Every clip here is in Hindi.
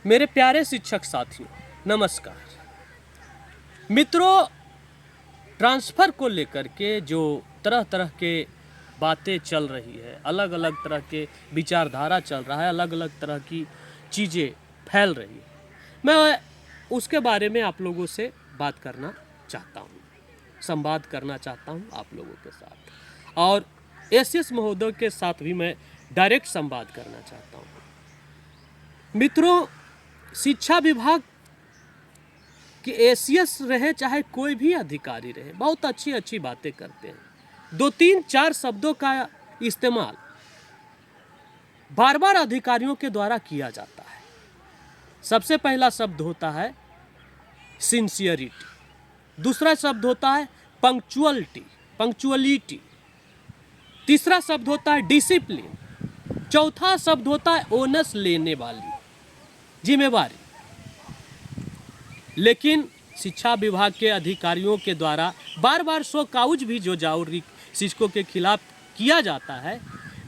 मेरे प्यारे शिक्षक साथियों, नमस्कार। मित्रों, ट्रांसफ़र को लेकर के जो तरह तरह के बातें चल रही है, अलग अलग तरह के विचारधारा चल रहा है, अलग अलग तरह की चीज़ें फैल रही है, मैं उसके बारे में आप लोगों से बात करना चाहता हूँ, संवाद करना चाहता हूँ आप लोगों के साथ, और एस महोदय के साथ भी मैं डायरेक्ट संवाद करना चाहता हूँ। मित्रों, शिक्षा विभाग कि एसीएस रहे चाहे कोई भी अधिकारी रहे, बहुत अच्छी अच्छी बातें करते हैं। 2-3-4 शब्दों का इस्तेमाल बार बार अधिकारियों के द्वारा किया जाता है। सबसे पहला शब्द होता है सिंसियरिटी, दूसरा शब्द होता है पंक्चुअलिटी, तीसरा शब्द होता है डिसिप्लिन, चौथा शब्द होता है ओनस लेने वाली, जिम्मेवारी। लेकिन शिक्षा विभाग के अधिकारियों के द्वारा बार बार शोकाउज भी जो जारी शिक्षकों के खिलाफ किया जाता है,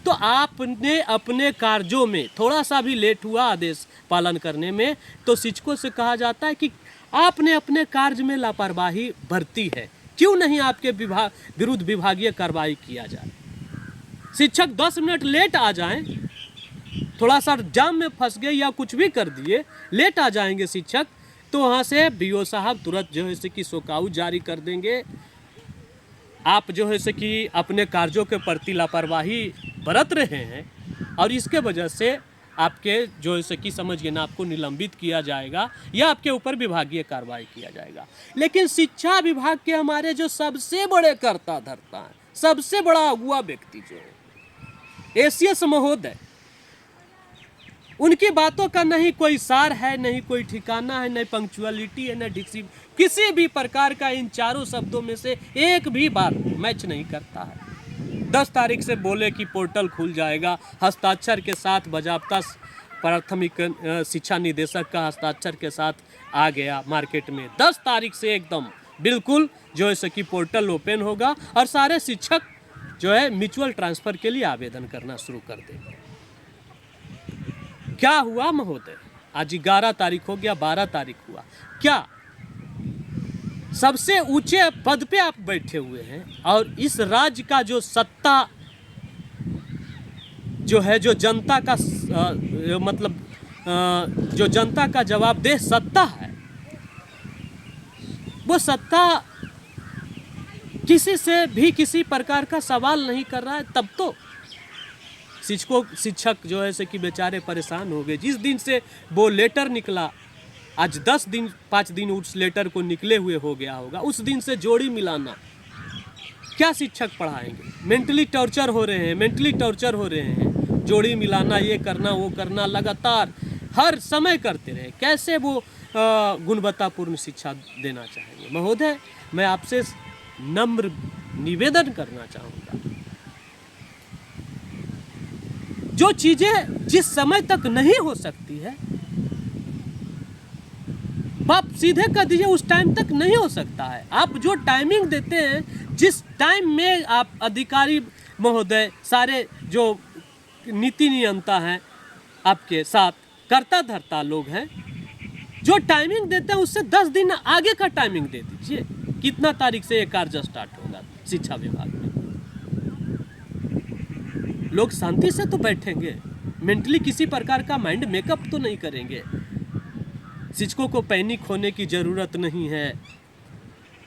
तो आपने अपने कार्यों में थोड़ा सा भी लेट हुआ आदेश पालन करने में, तो शिक्षकों से कहा जाता है कि आपने अपने कार्य में लापरवाही बरती है, क्यों नहीं आपके विरुद्ध विभागीय कार्रवाई किया जाए। शिक्षक 10 मिनट लेट आ जाएं, थोड़ा सा जाम में फंस गए या कुछ भी कर दिए, लेट आ जाएंगे शिक्षक, तो वहाँ से बीओ साहब तुरंत जो है से कि शोकाउज जारी कर देंगे। आप जो है से कि अपने कार्यों के प्रति लापरवाही बरत रहे हैं और इसके वजह से आपके जो है से कि समझिए ना, आपको निलंबित किया जाएगा या आपके ऊपर विभागीय कार्रवाई किया जाएगा। लेकिन शिक्षा विभाग के हमारे जो सबसे बड़े कर्ता धर्ता हैं, सबसे बड़ा अगुआ व्यक्ति जो है एसीएस महोदय, उनकी बातों का नहीं कोई सार है, नहीं कोई ठिकाना है, नहीं पंक्चुअलिटी है, नहीं डिसिप्लिन, किसी भी प्रकार का इन चारों शब्दों में से एक भी बात मैच नहीं करता है। 10 तारीख से बोले कि पोर्टल खुल जाएगा, हस्ताक्षर के साथ बाजाबता प्राथमिक शिक्षा निदेशक का हस्ताक्षर के साथ आ गया मार्केट में। 10 तारीख से एकदम बिल्कुल जो है कि पोर्टल ओपन होगा और सारे शिक्षक जो है म्यूचुअल ट्रांसफ़र के लिए आवेदन करना शुरू कर देंगे। क्या हुआ महोदय? आज 11 तारीख हो गया, 12 तारीख हुआ, क्या सबसे ऊंचे पद पे आप बैठे हुए हैं और इस राज्य का जो सत्ता जो है, जो जनता का जो जनता का जवाबदेह सत्ता है, वो सत्ता किसी से भी किसी प्रकार का सवाल नहीं कर रहा है, तब तो शिक्षक जो है से कि बेचारे परेशान हो गए। जिस दिन से वो लेटर निकला, आज 5 दिन उस लेटर को निकले हुए हो गया होगा, उस दिन से जोड़ी मिलाना, क्या शिक्षक पढ़ाएंगे? मेंटली टॉर्चर हो रहे हैं, जोड़ी मिलाना, ये करना वो करना, लगातार हर समय करते रहे, कैसे वो गुणवत्तापूर्ण शिक्षा देना चाहेंगे? महोदय, मैं आपसे नम्र निवेदन करना चाहूँगा, जो चीज़ें जिस समय तक नहीं हो सकती है, आप सीधे कर दीजिए, उस टाइम तक नहीं हो सकता है। आप जो टाइमिंग देते हैं, जिस टाइम में आप अधिकारी महोदय, सारे जो नीति नियंता हैं, आपके साथ कर्ता धर्ता लोग हैं, जो टाइमिंग देते हैं उससे 10 दिन आगे का टाइमिंग दे दीजिए। कितना तारीख से ये कार्य स्टार्ट होगा शिक्षा विभाग में? लोग शांति से तो बैठेंगे, मेंटली किसी प्रकार का माइंड मेकअप तो नहीं करेंगे। शिक्षकों को पैनिक होने की ज़रूरत नहीं है।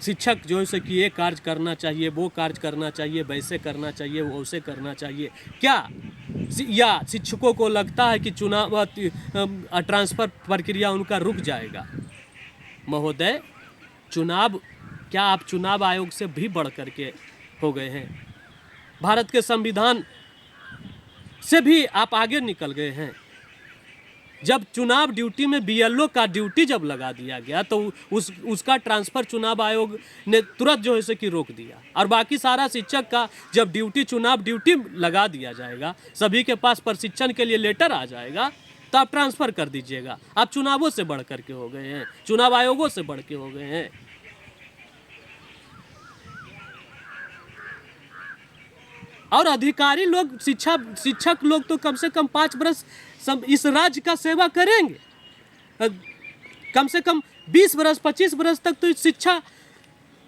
शिक्षक जो है कि ये कार्य करना चाहिए, वो कार्य करना चाहिए, वैसे करना चाहिए, वैसे करना चाहिए, क्या या शिक्षकों को लगता है कि चुनाव ट्रांसफ़र प्रक्रिया उनका रुक जाएगा? महोदय, चुनाव क्या आप चुनाव आयोग से भी बढ़ करके हो गए हैं? भारत के संविधान से भी आप आगे निकल गए हैं। जब चुनाव ड्यूटी में बीएलओ का ड्यूटी जब लगा दिया गया, तो उसका ट्रांसफ़र चुनाव आयोग ने तुरंत जो है कि रोक दिया, और बाकी सारा शिक्षक का जब चुनाव ड्यूटी लगा दिया जाएगा, सभी के पास प्रशिक्षण के लिए लेटर आ जाएगा, तो आप ट्रांसफ़र कर दीजिएगा। आप चुनावों से बढ़ करके हो गए हैं, चुनाव आयोगों से बढ़ के हो गए हैं। और अधिकारी लोग, शिक्षक लोग तो कम से कम 5 वर्ष इस राज्य का सेवा करेंगे, कम से कम 20 बरस 25 बरस तक तो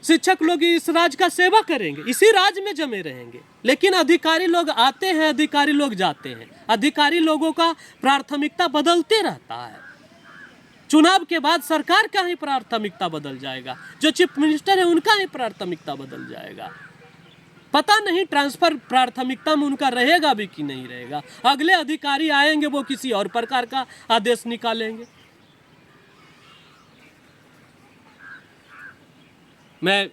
शिक्षक लोग इस राज्य का सेवा करेंगे, इसी राज्य में जमे रहेंगे। लेकिन अधिकारी लोग आते हैं, अधिकारी लोग जाते हैं, अधिकारी लोगों का प्राथमिकता बदलते रहता है। चुनाव के बाद सरकार का ही प्राथमिकता बदल जाएगा, जो चीफ मिनिस्टर है उनका ही प्राथमिकता बदल जाएगा। पता नहीं ट्रांसफर प्राथमिकता में उनका रहेगा भी कि नहीं रहेगा। अगले अधिकारी आएंगे, वो किसी और प्रकार का आदेश निकालेंगे। मैं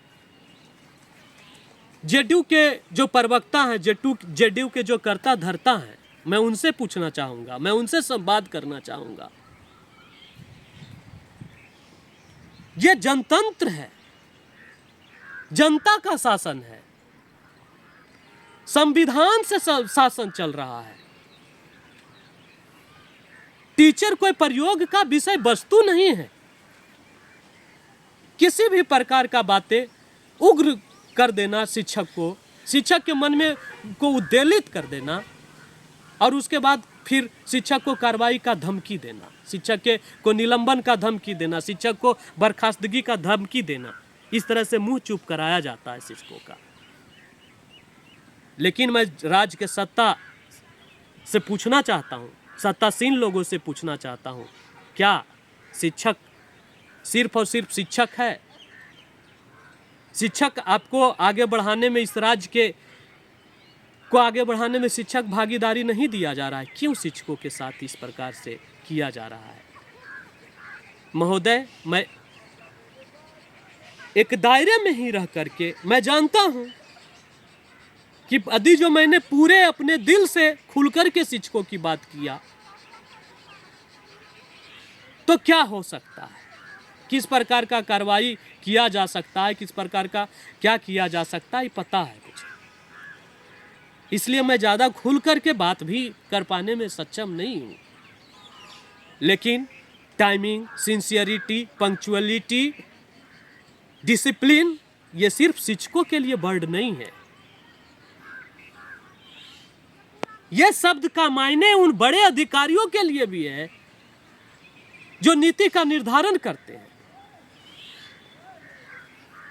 जेडीयू के जो प्रवक्ता हैं, जेडीयू के जो कर्ता धर्ता हैं, मैं उनसे पूछना चाहूंगा, मैं उनसे संवाद करना चाहूंगा। ये जनतंत्र है, जनता का शासन है, संविधान से शासन चल रहा है। टीचर कोई प्रयोग का विषय वस्तु नहीं है। किसी भी प्रकार का बातें उग्र कर देना शिक्षक के मन में को उद्वेलित कर देना, और उसके बाद फिर शिक्षक को कार्रवाई का धमकी देना, शिक्षक को निलंबन का धमकी देना, शिक्षक को बर्खास्तगी का धमकी देना, इस तरह से मुंह चुप कराया जाता है शिक्षकों का। लेकिन मैं राज्य के सत्ता से पूछना चाहता हूँ, सत्तासीन लोगों से पूछना चाहता हूँ, क्या शिक्षक सिर्फ और सिर्फ शिक्षक है? शिक्षक आपको आगे बढ़ाने में, इस राज्य को आगे बढ़ाने में शिक्षक भागीदारी नहीं दिया जा रहा है? क्यों शिक्षकों के साथ इस प्रकार से किया जा रहा है? महोदय, मैं एक दायरे में ही रह करके मैं जानता हूं कि यदि जो मैंने पूरे अपने दिल से खुल करके शिक्षकों की बात किया तो क्या हो सकता है, किस प्रकार का कार्रवाई किया जा सकता है, किस प्रकार का क्या किया जा सकता है, पता है मुझे। इसलिए मैं ज़्यादा खुल करके बात भी कर पाने में सक्षम नहीं हूँ। लेकिन टाइमिंग, सिंसियरिटी, पंक्चुअलिटी, डिसिप्लिन, ये सिर्फ शिक्षकों के लिए वर्ड नहीं है। ये शब्द का मायने उन बड़े अधिकारियों के लिए भी है जो नीति का निर्धारण करते हैं।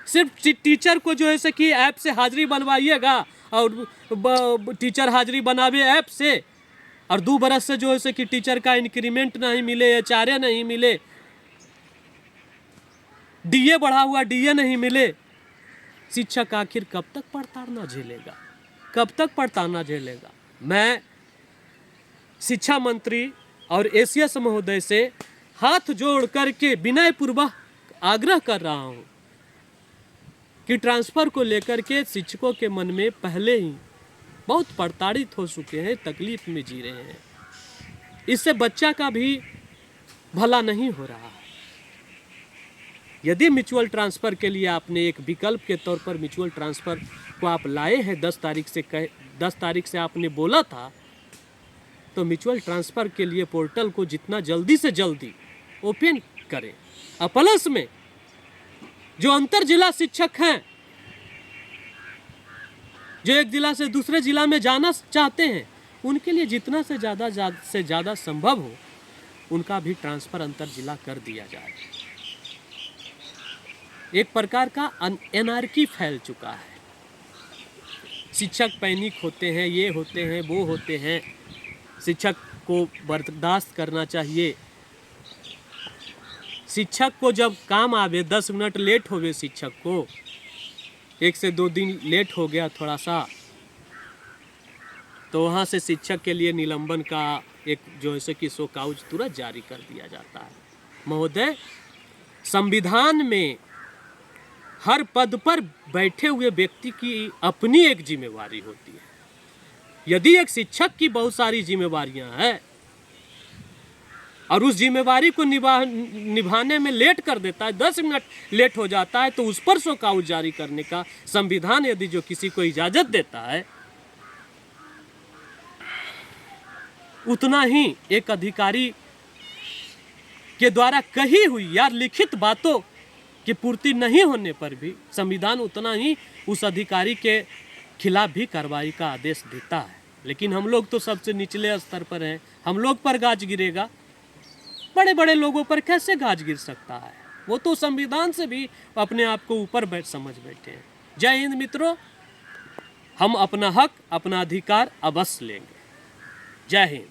सिर्फ टीचर को जो है कि ऐप से हाजिरी बनवाइएगा और टीचर हाजिरी बनावे ऐप से, और 2 बरस से जो है कि टीचर का इंक्रीमेंट नहीं मिले, एचआरए नहीं मिले, डीए बढ़ा हुआ डीए नहीं मिले, शिक्षक आखिर कब तक पड़ताड़ना झेलेगा, कब तक पड़ताड़ना झेलेगा? मैं शिक्षा मंत्री और एसीएस महोदय से हाथ जोड़ करके विनयपूर्वक आग्रह कर रहा हूं कि ट्रांसफर को लेकर के शिक्षकों के मन में पहले ही बहुत प्रताड़ित हो चुके हैं, तकलीफ में जी रहे हैं। इससे बच्चा का भी भला नहीं हो रहा है। यदि म्यूचुअल ट्रांसफ़र के लिए आपने एक विकल्प के तौर पर म्यूचुअल ट्रांसफ़र को आप लाए हैं, 10 तारीख से आपने बोला था, तो म्यूचुअल ट्रांसफ़र के लिए पोर्टल को जितना जल्दी से जल्दी ओपन करें। और प्लस में जो अंतर जिला शिक्षक हैं, जो एक जिला से दूसरे जिला में जाना चाहते हैं, उनके लिए जितना से ज़्यादा संभव हो उनका भी ट्रांसफ़र अंतर जिला कर दिया जाए। एक प्रकार का एनार्की फैल चुका है। शिक्षक पैनिक होते हैं, ये होते हैं, वो होते हैं। शिक्षक को बर्दाश्त करना चाहिए। शिक्षक को जब काम आवे, 10 मिनट लेट होवे, शिक्षक को 1 से 2 दिन लेट हो गया थोड़ा सा, तो वहाँ से शिक्षक के लिए निलंबन का एक जो है कि शो काउज तुरंत जारी कर दिया जाता है। महोदय, संविधान में हर पद पर बैठे हुए व्यक्ति की अपनी एक जिम्मेवारी होती है। यदि एक शिक्षक की बहुत सारी जिम्मेवारियां हैं और उस जिम्मेवारी को निभाने में लेट कर देता है, 10 मिनट लेट हो जाता है, तो उस पर शो काउज जारी करने का संविधान यदि जो किसी को इजाजत देता है, उतना ही एक अधिकारी के द्वारा कही हुई या लिखित बातों की पूर्ति नहीं होने पर भी संविधान उतना ही उस अधिकारी के खिलाफ भी कार्रवाई का आदेश देता है। लेकिन हम लोग तो सबसे निचले स्तर पर हैं, हम लोग पर गाज गिरेगा। बड़े बड़े लोगों पर कैसे गाज गिर सकता है? वो तो संविधान से भी अपने आप को ऊपर समझ बैठे हैं। जय हिंद मित्रों, हम अपना हक, अपना अधिकार अवश्य लेंगे। जय हिंद।